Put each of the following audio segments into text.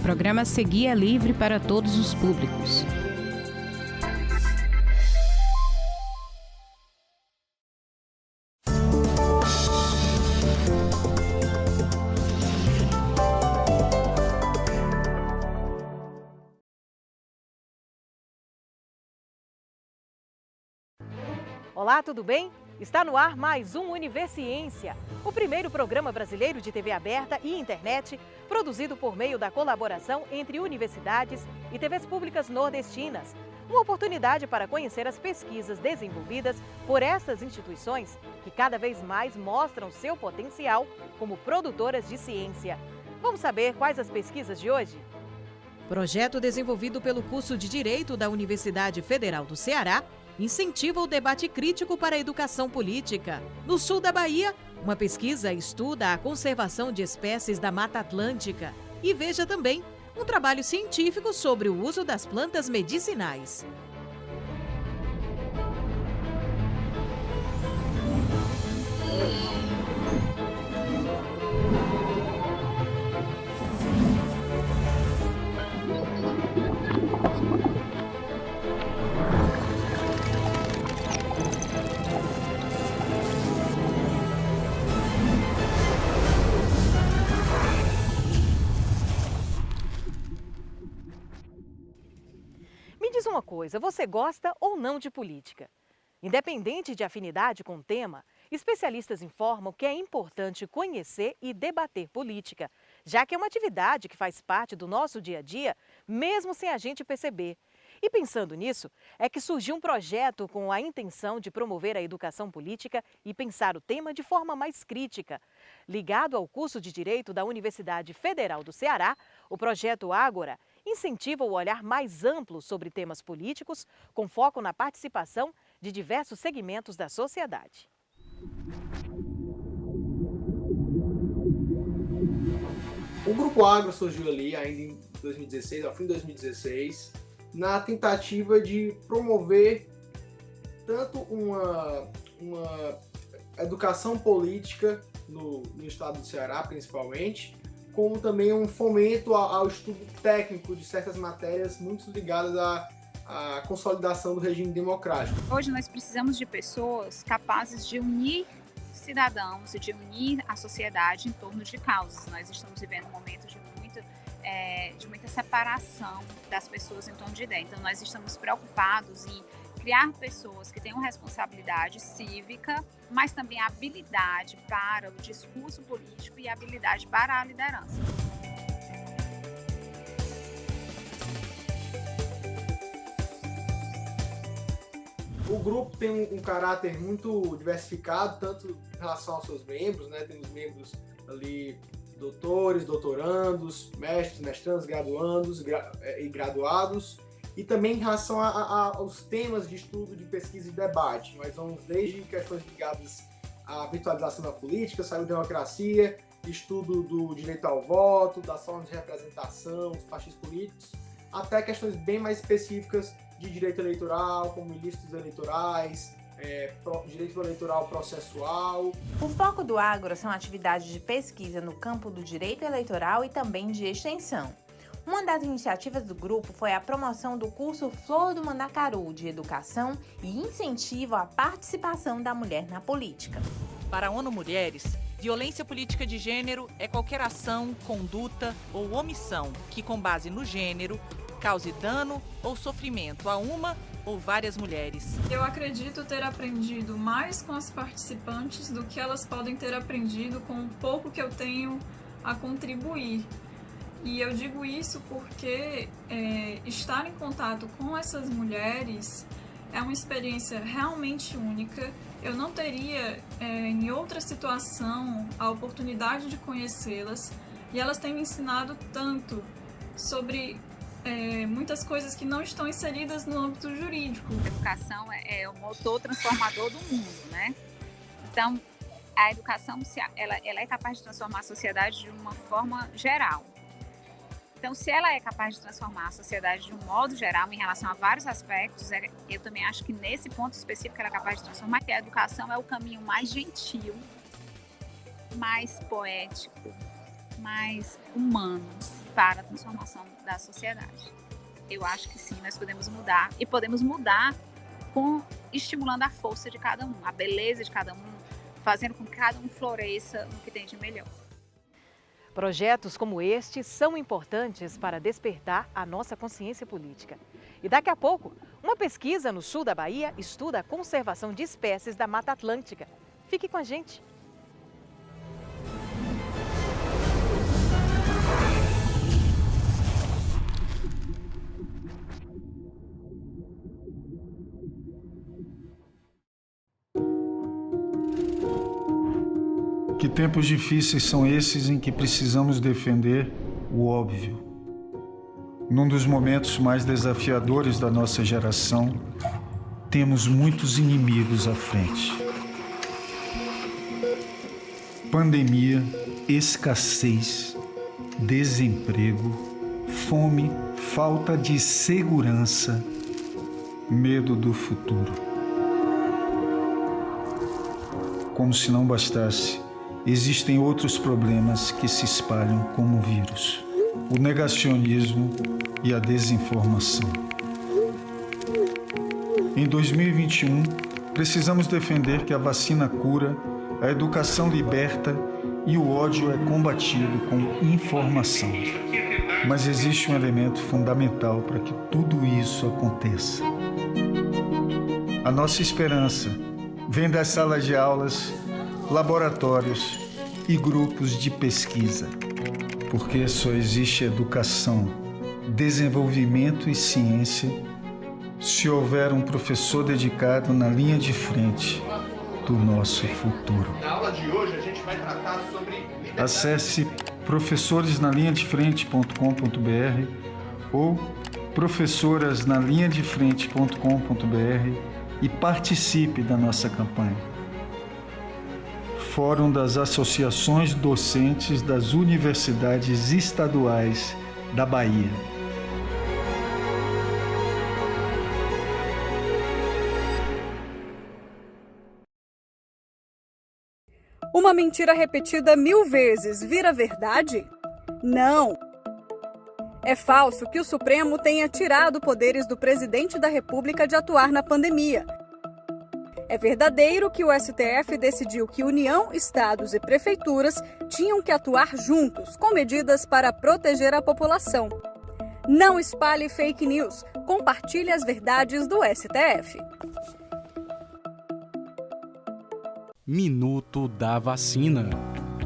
programa Segui é livre para todos os públicos. Olá, tudo bem? Está no ar mais um Universiência, o primeiro programa brasileiro de TV aberta e internet, produzido por meio da colaboração entre universidades e TVs públicas nordestinas. Uma oportunidade para conhecer as pesquisas desenvolvidas por essas instituições que cada vez mais mostram seu potencial como produtoras de ciência. Vamos saber quais as pesquisas de hoje? Projeto desenvolvido pelo curso de Direito da Universidade Federal do Ceará incentiva o debate crítico para a educação política. No sul da Bahia, uma pesquisa estuda a conservação de espécies da Mata Atlântica. E veja também um trabalho científico sobre o uso das plantas medicinais. Diz uma coisa, você gosta ou não de política? Independente de afinidade com o tema, especialistas informam que é importante conhecer e debater política, já que é uma atividade que faz parte do nosso dia a dia, mesmo sem a gente perceber. E pensando nisso, é que surgiu um projeto com a intenção de promover a educação política e pensar o tema de forma mais crítica. Ligado ao curso de Direito da Universidade Federal do Ceará, o projeto Ágora incentiva o olhar mais amplo sobre temas políticos, com foco na participação de diversos segmentos da sociedade. O Grupo Ágora surgiu ali ainda em 2016, ao fim de 2016, na tentativa de promover tanto uma educação política no estado do Ceará, principalmente, como também um fomento ao estudo técnico de certas matérias muito ligadas à consolidação do regime democrático. Hoje nós precisamos de pessoas capazes de unir cidadãos e de unir a sociedade em torno de causas. Nós estamos vivendo um momento de muita separação das pessoas em torno de ideias. Então nós estamos preocupados em criar pessoas que tenham responsabilidade cívica, mas também habilidade para o discurso político e habilidade para a liderança. O grupo tem um caráter muito diversificado, tanto em relação aos seus membros, né? Temos membros ali doutores, doutorandos, mestres, mestrandos, graduandos e graduados. E também em relação aos temas de estudo, de pesquisa e debate. Nós vamos desde questões ligadas à virtualização da política, saúde e democracia, estudo do direito ao voto, das formas de representação, dos partidos políticos, até questões bem mais específicas de direito eleitoral, como ilícitos eleitorais, direito eleitoral processual. O foco do Ágora são atividades de pesquisa no campo do direito eleitoral e também de extensão. Uma das iniciativas do grupo foi a promoção do curso Flor do Mandacaru de Educação e Incentivo à Participação da Mulher na Política. Para a ONU Mulheres, violência política de gênero é qualquer ação, conduta ou omissão que, com base no gênero, cause dano ou sofrimento a uma ou várias mulheres. Eu acredito ter aprendido mais com as participantes do que elas podem ter aprendido com o pouco que eu tenho a contribuir. E eu digo isso porque estar em contato com essas mulheres é uma experiência realmente única. Eu não teria, em outra situação, a oportunidade de conhecê-las. E elas têm me ensinado tanto sobre muitas coisas que não estão inseridas no âmbito jurídico. A educação é o motor transformador do mundo, né? Então, a educação ela é capaz de transformar a sociedade de uma forma geral. Então, se ela é capaz de transformar a sociedade de um modo geral em relação a vários aspectos, eu também acho que nesse ponto específico ela é capaz de transformar, que a educação é o caminho mais gentil, mais poético, mais humano para a transformação da sociedade. Eu acho que sim, nós podemos mudar, e podemos mudar estimulando a força de cada um, a beleza de cada um, fazendo com que cada um floresça no que tem de melhor. Projetos como este são importantes para despertar a nossa consciência política. E daqui a pouco, uma pesquisa no sul da Bahia estuda a conservação de espécies da Mata Atlântica. Fique com a gente. Que tempos difíceis são esses em que precisamos defender o óbvio. Num dos momentos mais desafiadores da nossa geração, temos muitos inimigos à frente. Pandemia, escassez, desemprego, fome, falta de segurança, medo do futuro. Como se não bastasse, existem outros problemas que se espalham como vírus: o negacionismo e a desinformação. Em 2021, precisamos defender que a vacina cura, a educação liberta e o ódio é combatido com informação. Mas existe um elemento fundamental para que tudo isso aconteça. A nossa esperança vem das salas de aulas, laboratórios e grupos de pesquisa, porque só existe educação, desenvolvimento e ciência se houver um professor dedicado na linha de frente do nosso futuro. Na aula de hoje a gente vai tratar sobre... Acesse professoresnalinhadefrente.com.br ou professorasnalinhadefrente.com.br e participe da nossa campanha. Fórum das Associações Docentes das Universidades Estaduais da Bahia. Uma mentira repetida 1000 vezes vira verdade? Não! É falso que o Supremo tenha tirado poderes do presidente da República de atuar na pandemia. É verdadeiro que o STF decidiu que União, estados e prefeituras tinham que atuar juntos, com medidas para proteger a população. Não espalhe fake news, compartilhe as verdades do STF. Minuto da vacina.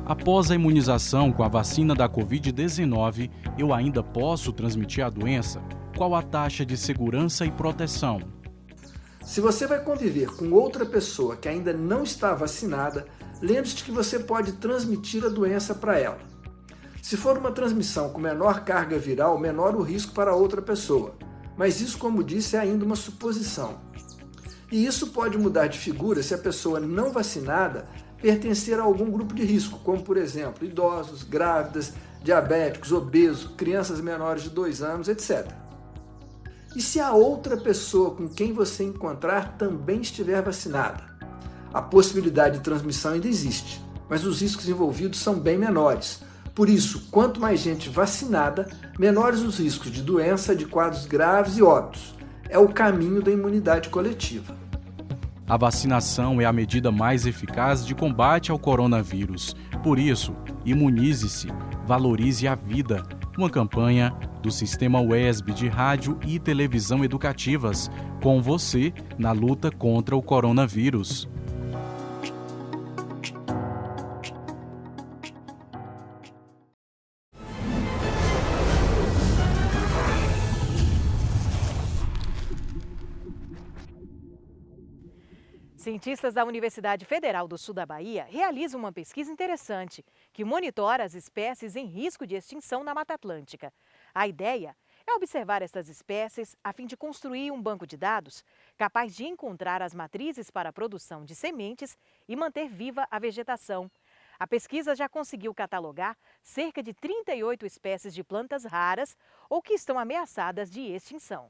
Após a imunização com a vacina da Covid-19, eu ainda posso transmitir a doença? Qual a taxa de segurança e proteção? Se você vai conviver com outra pessoa que ainda não está vacinada, lembre-se que você pode transmitir a doença para ela. Se for uma transmissão com menor carga viral, menor o risco para outra pessoa. Mas isso, como disse, é ainda uma suposição. E isso pode mudar de figura se a pessoa não vacinada pertencer a algum grupo de risco, como, por exemplo, idosos, grávidas, diabéticos, obesos, crianças menores de 2 anos, etc. E se a outra pessoa com quem você encontrar também estiver vacinada? A possibilidade de transmissão ainda existe, mas os riscos envolvidos são bem menores. Por isso, quanto mais gente vacinada, menores os riscos de doença, de quadros graves e óbitos. É o caminho da imunidade coletiva. A vacinação é a medida mais eficaz de combate ao coronavírus. Por isso, imunize-se, valorize a vida. Uma campanha do Sistema UESB de Rádio e Televisão Educativas, com você na luta contra o coronavírus. Cientistas da Universidade Federal do Sul da Bahia realizam uma pesquisa interessante que monitora as espécies em risco de extinção na Mata Atlântica. A ideia é observar estas espécies a fim de construir um banco de dados capaz de encontrar as matrizes para a produção de sementes e manter viva a vegetação. A pesquisa já conseguiu catalogar cerca de 38 espécies de plantas raras ou que estão ameaçadas de extinção.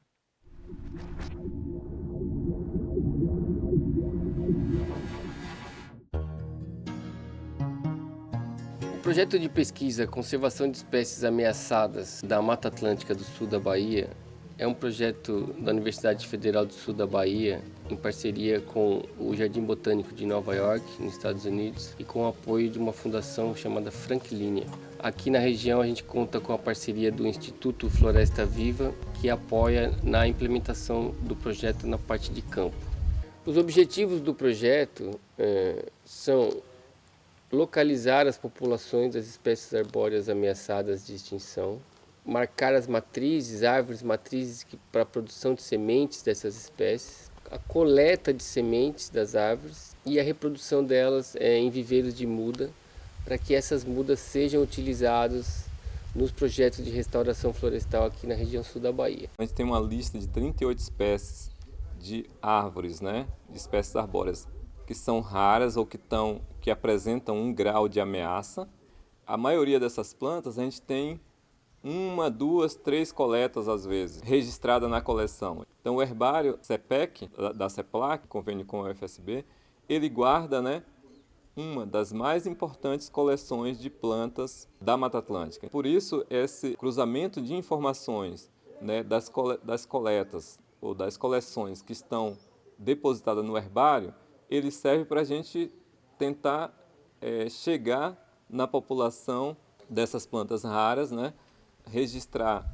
O projeto de pesquisa Conservação de Espécies Ameaçadas da Mata Atlântica do Sul da Bahia é um projeto da Universidade Federal do Sul da Bahia, em parceria com o Jardim Botânico de Nova York, nos Estados Unidos, e com o apoio de uma fundação chamada Franklin. Aqui na região a gente conta com a parceria do Instituto Floresta Viva, que apoia na implementação do projeto na parte de campo. Os objetivos do projeto são localizar as populações das espécies arbóreas ameaçadas de extinção, marcar as matrizes, árvores matrizes para a produção de sementes dessas espécies, a coleta de sementes das árvores e a reprodução delas em viveiros de muda, para que essas mudas sejam utilizadas nos projetos de restauração florestal aqui na região sul da Bahia. A gente tem uma lista de 38 espécies de árvores, de espécies arbóreas, que são raras ou que apresentam um grau de ameaça. A maioria dessas plantas a gente tem 1, 2, 3 coletas, às vezes, registrada na coleção. Então, o herbário CEPEC, da CEPLAC, convênio com a UFSB, ele guarda uma das mais importantes coleções de plantas da Mata Atlântica. Por isso, esse cruzamento de informações das coletas ou das coleções que estão depositadas no herbário, ele serve para a gente tentar chegar na população dessas plantas raras, registrar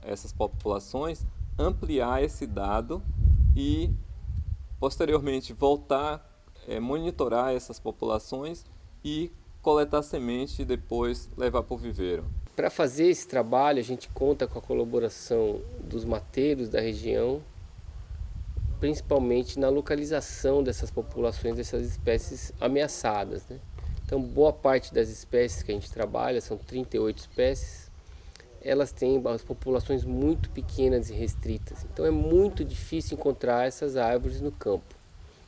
essas populações, ampliar esse dado e, posteriormente, voltar, monitorar essas populações e coletar semente e depois levar para o viveiro. Para fazer esse trabalho, a gente conta com a colaboração dos mateiros da região, principalmente na localização dessas populações, dessas espécies ameaçadas. Então, boa parte das espécies que a gente trabalha, são 38 espécies, elas têm as populações muito pequenas e restritas. Então, é muito difícil encontrar essas árvores no campo.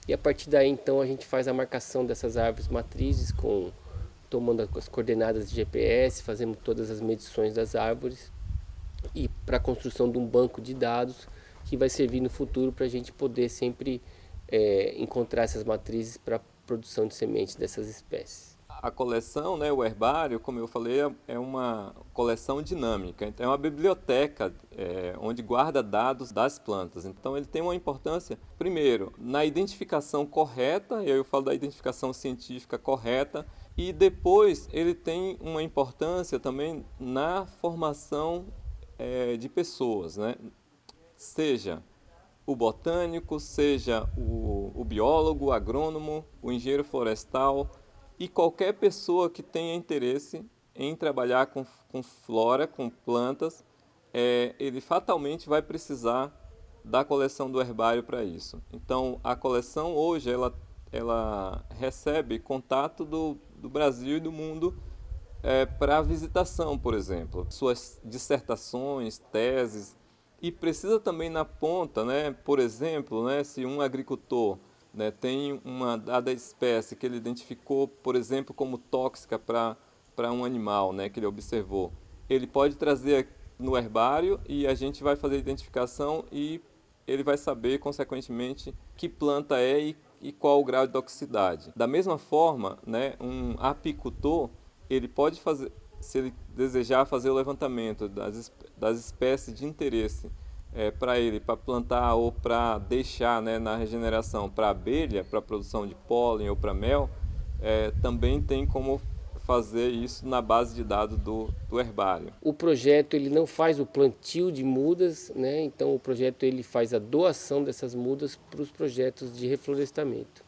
E a partir daí, então, a gente faz a marcação dessas árvores matrizes, tomando as coordenadas de GPS, fazemos todas as medições das árvores e para a construção de um banco de dados que vai servir no futuro para a gente poder sempre encontrar essas matrizes para a produção de sementes dessas espécies. A coleção, o herbário, como eu falei, é uma coleção dinâmica. Então, é uma biblioteca onde guarda dados das plantas. Então, ele tem uma importância, primeiro, na identificação correta, eu falo da identificação científica correta, e depois ele tem uma importância também na formação de pessoas, Seja o botânico, seja o biólogo, o agrônomo, o engenheiro florestal, e qualquer pessoa que tenha interesse em trabalhar com flora, com plantas, ele fatalmente vai precisar da coleção do herbário para isso. Então, a coleção hoje ela recebe contato do Brasil e do mundo para visitação, por exemplo. Suas dissertações, teses, e precisa também na ponta, por exemplo, se um agricultor tem uma dada espécie que ele identificou, por exemplo, como tóxica para um animal, que ele observou. Ele pode trazer no herbário e a gente vai fazer a identificação e ele vai saber, consequentemente, que planta é e qual o grau de toxicidade. Da mesma forma, um apicultor, ele pode fazer, se ele desejar fazer o levantamento das espécies de interesse para ele, para plantar ou para deixar na regeneração para abelha, para produção de pólen ou para mel, também tem como fazer isso na base de dados do herbário. O projeto ele não faz o plantio de mudas, então o projeto ele faz a doação dessas mudas para os projetos de reflorestamento.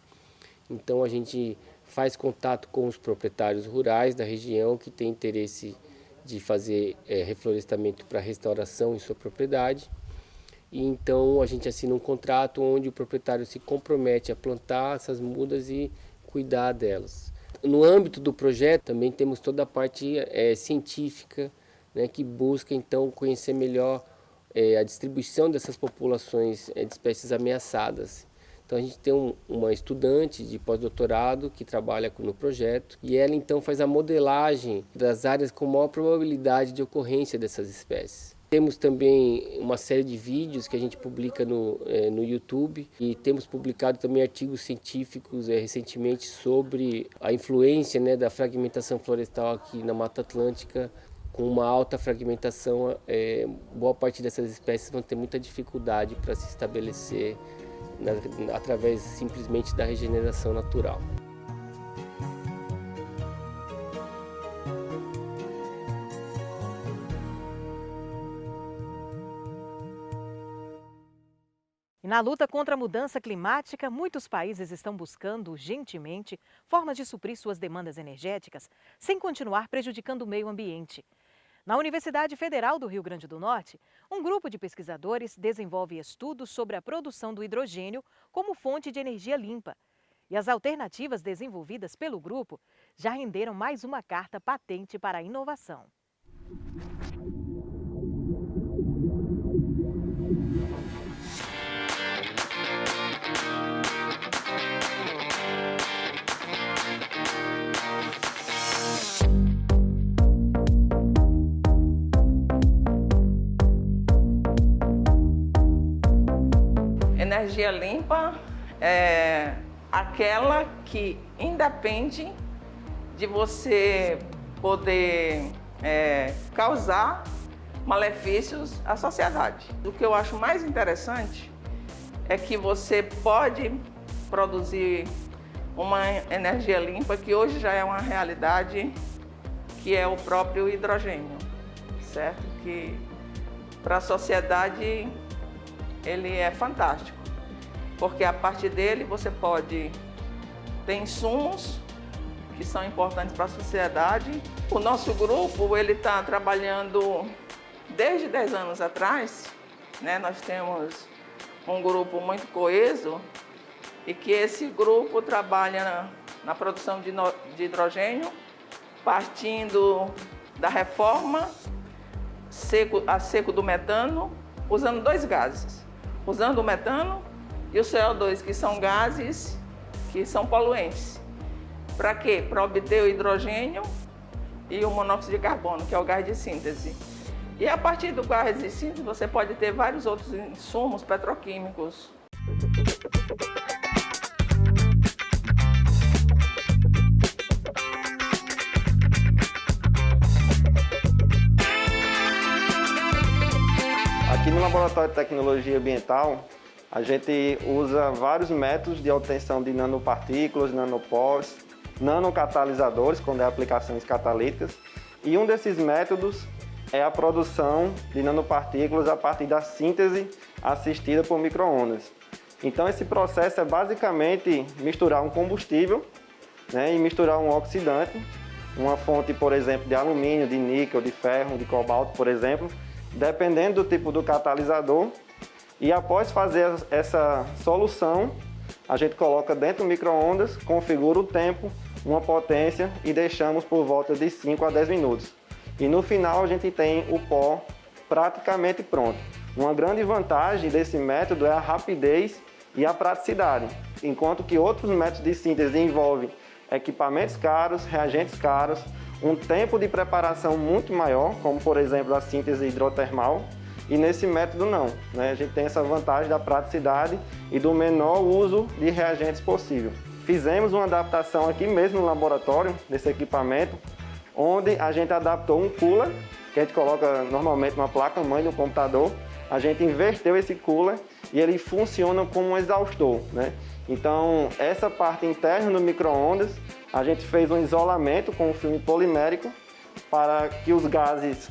Então a gente faz contato com os proprietários rurais da região que têm interesse de fazer reflorestamento para restauração em sua propriedade. E então a gente assina um contrato onde o proprietário se compromete a plantar essas mudas e cuidar delas. No âmbito do projeto também temos toda a parte científica, que busca então conhecer melhor a distribuição dessas populações de espécies ameaçadas. Então a gente tem uma estudante de pós-doutorado que trabalha no projeto e ela então faz a modelagem das áreas com maior probabilidade de ocorrência dessas espécies. Temos também uma série de vídeos que a gente publica no YouTube e temos publicado também artigos científicos recentemente sobre a influência, né, da fragmentação florestal aqui na Mata Atlântica. Com uma alta fragmentação, boa parte dessas espécies vão ter muita dificuldade para se estabelecer através simplesmente da regeneração natural. E na luta contra a mudança climática, muitos países estão buscando urgentemente formas de suprir suas demandas energéticas sem continuar prejudicando o meio ambiente. Na Universidade Federal do Rio Grande do Norte, um grupo de pesquisadores desenvolve estudos sobre a produção do hidrogênio como fonte de energia limpa. E as alternativas desenvolvidas pelo grupo já renderam mais uma carta patente para a inovação. Energia limpa é aquela que independe de você poder causar malefícios à sociedade. O que eu acho mais interessante é que você pode produzir uma energia limpa que hoje já é uma realidade, que é o próprio hidrogênio, certo? Que para a sociedade ele é fantástico, porque a partir dele você pode ter insumos que são importantes para a sociedade. O nosso grupo ele está trabalhando desde 10 anos atrás, né? Nós temos um grupo muito coeso e que esse grupo trabalha na produção de hidrogênio, partindo da reforma a seco do metano, usando 2 gases. Usando o metano e o CO2, que são gases que são poluentes. Para quê? Para obter o hidrogênio e o monóxido de carbono, que é o gás de síntese. E a partir do gás de síntese você pode ter vários outros insumos petroquímicos. Aqui no Laboratório de Tecnologia Ambiental, a gente usa vários métodos de obtenção de nanopartículas, nanopós, nanocatalisadores, quando é aplicações catalíticas. E um desses métodos é a produção de nanopartículas a partir da síntese assistida por micro-ondas. Então esse processo é basicamente misturar um combustível, né, e misturar um oxidante, uma fonte, por exemplo, de alumínio, de níquel, de ferro, de cobalto, por exemplo, dependendo do tipo do catalisador. E após fazer essa solução, a gente coloca dentro do micro-ondas, configura o tempo, uma potência e deixamos por volta de 5 a 10 minutos. E no final a gente tem o pó praticamente pronto. Uma grande vantagem desse método é a rapidez e a praticidade, enquanto que outros métodos de síntese envolvem equipamentos caros, reagentes caros, um tempo de preparação muito maior, como por exemplo a síntese hidrotermal, e nesse método não, né? A gente tem essa vantagem da praticidade e do menor uso de reagentes possível. Fizemos uma adaptação aqui mesmo no laboratório desse equipamento, onde a gente adaptou um cooler, que a gente coloca normalmente uma placa-mãe do computador, a gente inverteu esse cooler e ele funciona como um exaustor, né? Então, essa parte interna do micro-ondas, a gente fez um isolamento com um filme polimérico para que os gases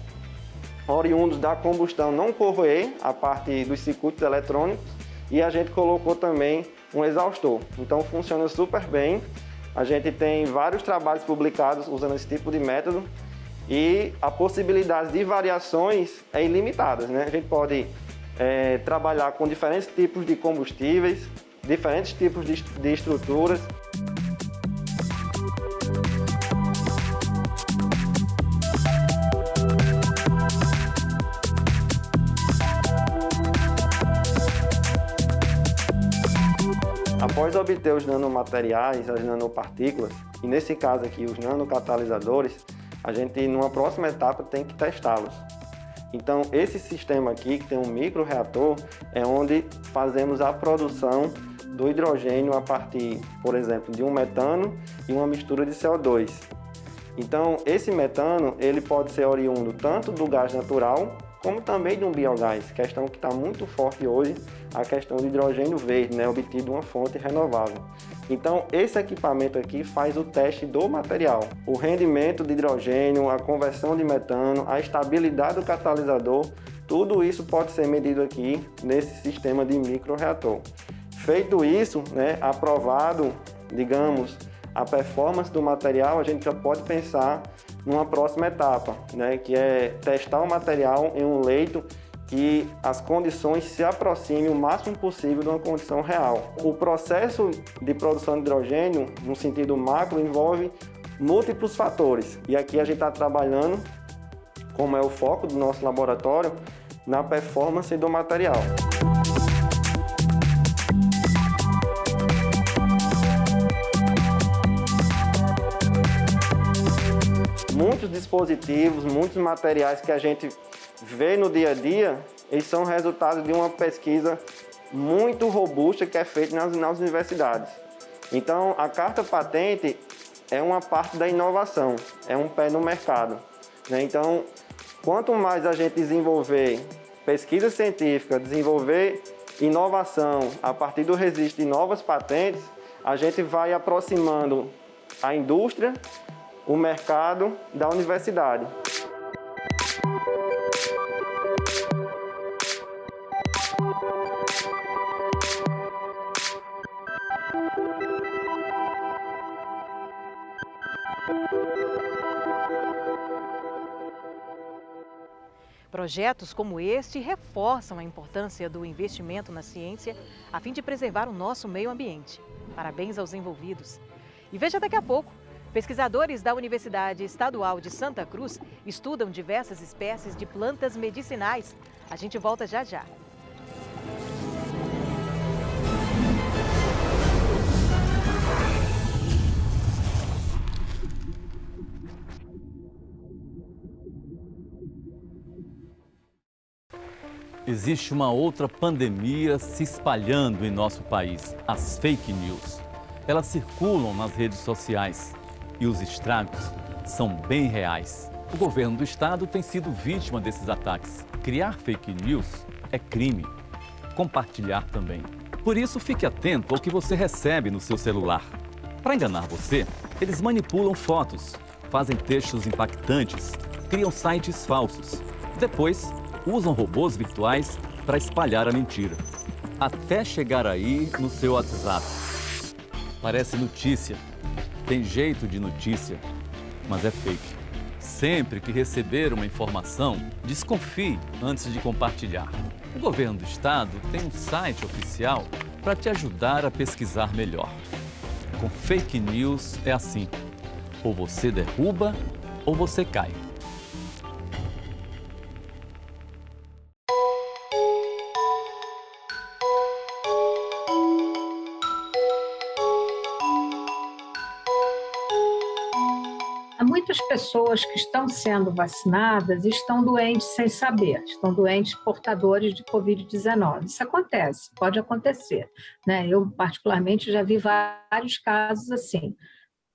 oriundos da combustão não corroer a parte dos circuitos eletrônicos, e a gente colocou também um exaustor. Então, funciona super bem. A gente tem vários trabalhos publicados usando esse tipo de método e a possibilidade de variações é ilimitada, né? A gente pode trabalhar com diferentes tipos de combustíveis, diferentes tipos de estruturas. Após obter os nanomateriais, as nanopartículas, e nesse caso aqui os nanocatalisadores, a gente, numa próxima etapa, tem que testá-los. Então, esse sistema aqui, que tem um microreator, é onde fazemos a produção do hidrogênio a partir, por exemplo, de um metano e uma mistura de CO2. Então, esse metano ele pode ser oriundo tanto do gás natural, como também de um biogás, questão que está muito forte hoje, a questão do hidrogênio verde, né, obtido de uma fonte renovável. Então, esse equipamento aqui faz o teste do material, o rendimento de hidrogênio, a conversão de metano, a estabilidade do catalisador, tudo isso pode ser medido aqui nesse sistema de microreator. Feito isso, né, aprovado, digamos, a performance do material, a gente já pode pensar numa próxima etapa, né, que é testar o material em um leito que as condições se aproximem o máximo possível de uma condição real. O processo de produção de hidrogênio, no sentido macro, envolve múltiplos fatores. E aqui a gente está trabalhando, como é o foco do nosso laboratório, na performance do material. Muitos dispositivos, muitos materiais que a gente vê no dia a dia, eles são resultado de uma pesquisa muito robusta que é feita nas universidades. Então, a carta patente é uma parte da inovação, é um pé no mercado, né? Então, quanto mais a gente desenvolver pesquisa científica, desenvolver inovação a partir do registro de novas patentes, a gente vai aproximando a indústria, o mercado da universidade. Projetos como este reforçam a importância do investimento na ciência a fim de preservar o nosso meio ambiente. Parabéns aos envolvidos. E veja daqui a pouco, pesquisadores da Universidade Estadual de Santa Cruz estudam diversas espécies de plantas medicinais. A gente volta já já. Existe uma outra pandemia se espalhando em nosso país, as fake news. Elas circulam nas redes sociais e os estragos são bem reais. O governo do estado tem sido vítima desses ataques. Criar fake news é crime. Compartilhar também. Por isso, fique atento ao que você recebe no seu celular. Para enganar você, eles manipulam fotos, fazem textos impactantes, criam sites falsos. Depois, usam robôs virtuais para espalhar a mentira. Até chegar aí no seu WhatsApp. Parece notícia, tem jeito de notícia, mas é fake. Sempre que receber uma informação, desconfie antes de compartilhar. O governo do estado tem um site oficial para te ajudar a pesquisar melhor. Com fake news é assim, ou você derruba ou você cai. Muitas pessoas que estão sendo vacinadas estão doentes sem saber, estão doentes portadores de Covid-19. Isso acontece, pode acontecer, né? Eu, particularmente, já vi vários casos assim.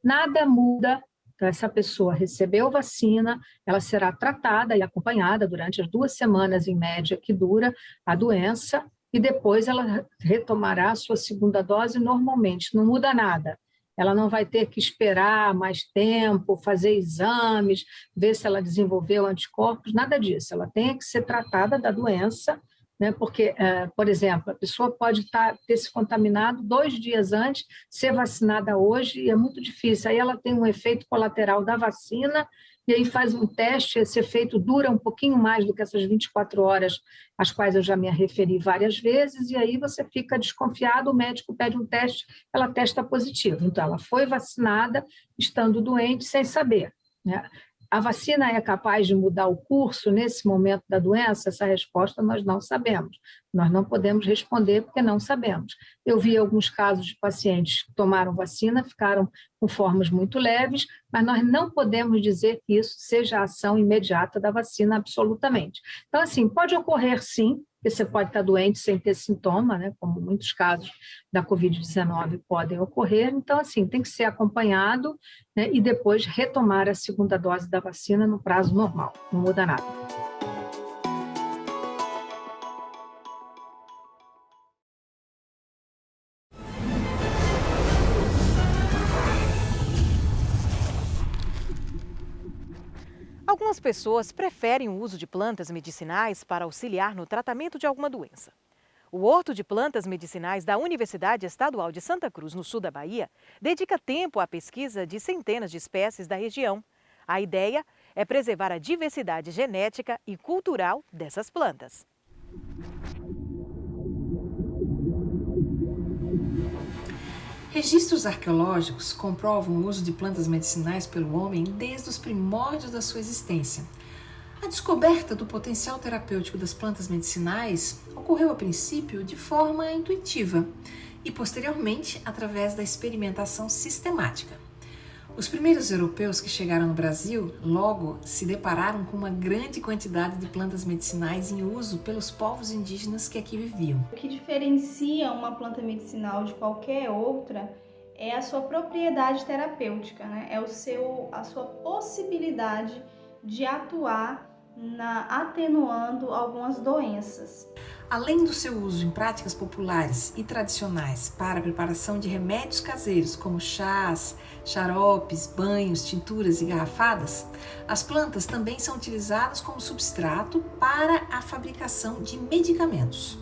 Nada muda, então, essa pessoa recebeu vacina, ela será tratada e acompanhada durante as 2 semanas, em média, que dura a doença, e depois ela retomará a sua segunda dose normalmente, não muda nada. Ela não vai ter que esperar mais tempo, fazer exames, ver se ela desenvolveu anticorpos, nada disso. Ela tem que ser tratada da doença, né? Porque, por exemplo, a pessoa pode ter se contaminado 2 dias antes, ser vacinada hoje, e é muito difícil. Aí ela tem um efeito colateral da vacina, e aí faz um teste, esse efeito dura um pouquinho mais do que essas 24 horas, às quais eu já me referi várias vezes, e aí você fica desconfiado, o médico pede um teste, ela testa positivo. Então, ela foi vacinada, estando doente, sem saber, né? A vacina é capaz de mudar o curso nesse momento da doença? Essa resposta nós não sabemos. Nós não podemos responder porque não sabemos. Eu vi alguns casos de pacientes que tomaram vacina, ficaram com formas muito leves, mas nós não podemos dizer que isso seja a ação imediata da vacina, absolutamente. Então, assim, pode ocorrer sim, porque você pode estar doente sem ter sintoma, né, como muitos casos da Covid-19 podem ocorrer. Então, assim, tem que ser acompanhado, né, e depois retomar a segunda dose da vacina no prazo normal. Não muda nada. Algumas pessoas preferem o uso de plantas medicinais para auxiliar no tratamento de alguma doença. O Horto de Plantas Medicinais da Universidade Estadual de Santa Cruz, no sul da Bahia, dedica tempo à pesquisa de centenas de espécies da região. A ideia é preservar a diversidade genética e cultural dessas plantas. Registros arqueológicos comprovam o uso de plantas medicinais pelo homem desde os primórdios da sua existência. A descoberta do potencial terapêutico das plantas medicinais ocorreu a princípio de forma intuitiva e posteriormente através da experimentação sistemática. Os primeiros europeus que chegaram no Brasil logo se depararam com uma grande quantidade de plantas medicinais em uso pelos povos indígenas que aqui viviam. O que diferencia uma planta medicinal de qualquer outra é a sua propriedade terapêutica, né? É a sua possibilidade de atuar atenuando algumas doenças. Além do seu uso em práticas populares e tradicionais para a preparação de remédios caseiros, como chás, xaropes, banhos, tinturas e garrafadas, as plantas também são utilizadas como substrato para a fabricação de medicamentos.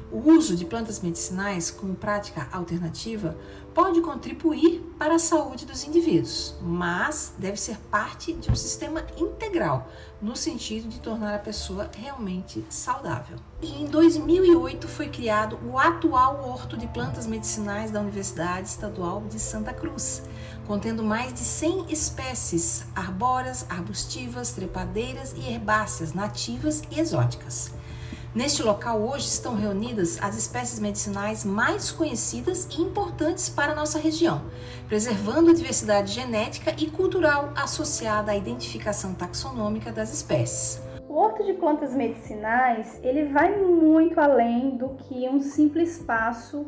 O uso de plantas medicinais como prática alternativa pode contribuir para a saúde dos indivíduos, mas deve ser parte de um sistema integral, no sentido de tornar a pessoa realmente saudável. E em 2008 foi criado o atual Horto de Plantas Medicinais da Universidade Estadual de Santa Cruz, contendo mais de 100 espécies arbóreas, arbustivas, trepadeiras e herbáceas nativas e exóticas. Neste local hoje estão reunidas as espécies medicinais mais conhecidas e importantes para a nossa região, preservando a diversidade genética e cultural associada à identificação taxonômica das espécies. O Horto de Plantas Medicinais, ele vai muito além do que um simples espaço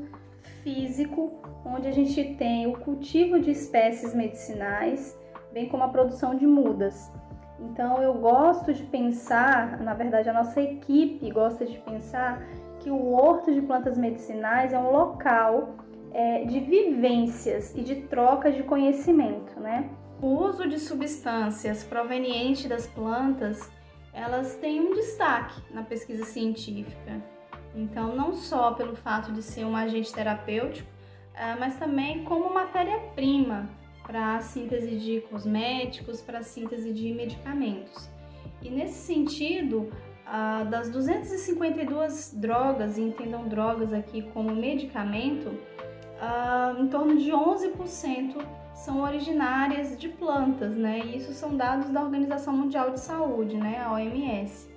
físico, onde a gente tem o cultivo de espécies medicinais, bem como a produção de mudas. Então eu gosto de pensar, na verdade a nossa equipe gosta de pensar que o Horto de Plantas Medicinais é um local de vivências e de troca de conhecimento, né? O uso de substâncias provenientes das plantas, elas têm um destaque na pesquisa científica. Então não só pelo fato de ser um agente terapêutico, mas também como matéria-prima para a síntese de cosméticos, para a síntese de medicamentos. E nesse sentido, das 252 drogas, e entendam drogas aqui como medicamento, em torno de 11% são originárias de plantas, né? E isso são dados da Organização Mundial de Saúde, né? A OMS.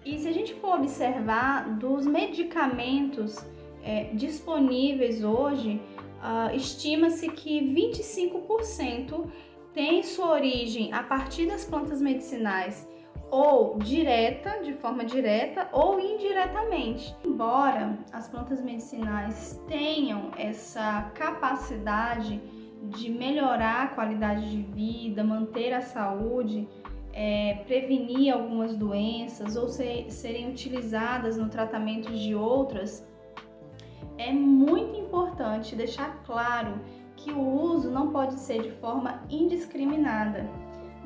E se a gente for observar, dos medicamentos disponíveis hoje, estima-se que 25% tem sua origem a partir das plantas medicinais, ou de forma direta ou indiretamente. Embora as plantas medicinais tenham essa capacidade de melhorar a qualidade de vida, manter a saúde, prevenir algumas doenças ou serem utilizadas no tratamento de outras, é muito importante deixar claro que o uso não pode ser de forma indiscriminada,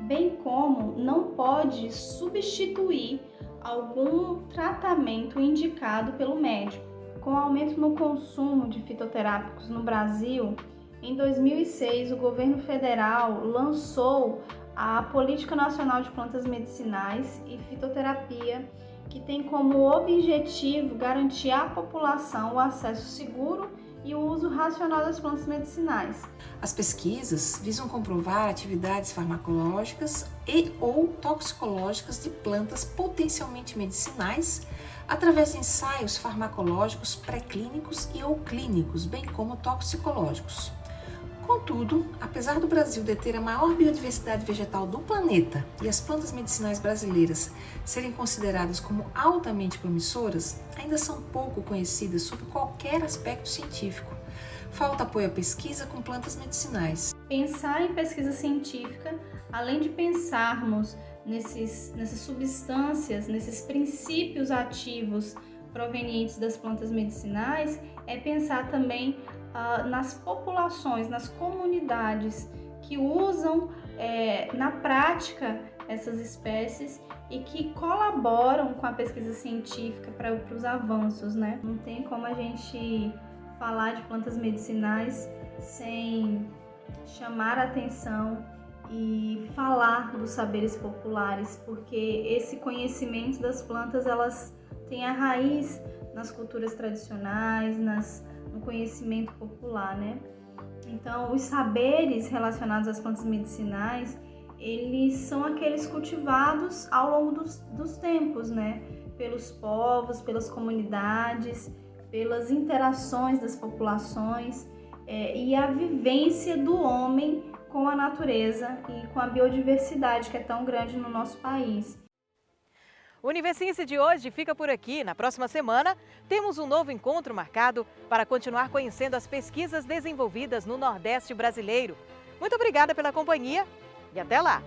bem como não pode substituir algum tratamento indicado pelo médico. Com o aumento no consumo de fitoterápicos no Brasil, em 2006 o governo federal lançou a Política Nacional de Plantas Medicinais e Fitoterapia, que tem como objetivo garantir à população o acesso seguro e o uso racional das plantas medicinais. As pesquisas visam comprovar atividades farmacológicas e ou toxicológicas de plantas potencialmente medicinais através de ensaios farmacológicos pré-clínicos e ou clínicos, bem como toxicológicos. Contudo, apesar do Brasil deter a maior biodiversidade vegetal do planeta e as plantas medicinais brasileiras serem consideradas como altamente promissoras, ainda são pouco conhecidas sob qualquer aspecto científico. Falta apoio à pesquisa com plantas medicinais. Pensar em pesquisa científica, além de pensarmos nessas substâncias, nesses princípios ativos provenientes das plantas medicinais, é pensar também nas populações, nas comunidades que usam na prática essas espécies e que colaboram com a pesquisa científica para os avanços, né? Não tem como a gente falar de plantas medicinais sem chamar a atenção e falar dos saberes populares, porque esse conhecimento das plantas, elas têm a raiz nas culturas tradicionais, no conhecimento popular, né? Então, os saberes relacionados às plantas medicinais, eles são aqueles cultivados ao longo dos tempos, né? Pelos povos, pelas comunidades, pelas interações das populações e a vivência do homem com a natureza e com a biodiversidade que é tão grande no nosso país. O Universiência de hoje fica por aqui. Na próxima semana, temos um novo encontro marcado para continuar conhecendo as pesquisas desenvolvidas no Nordeste brasileiro. Muito obrigada pela companhia e até lá!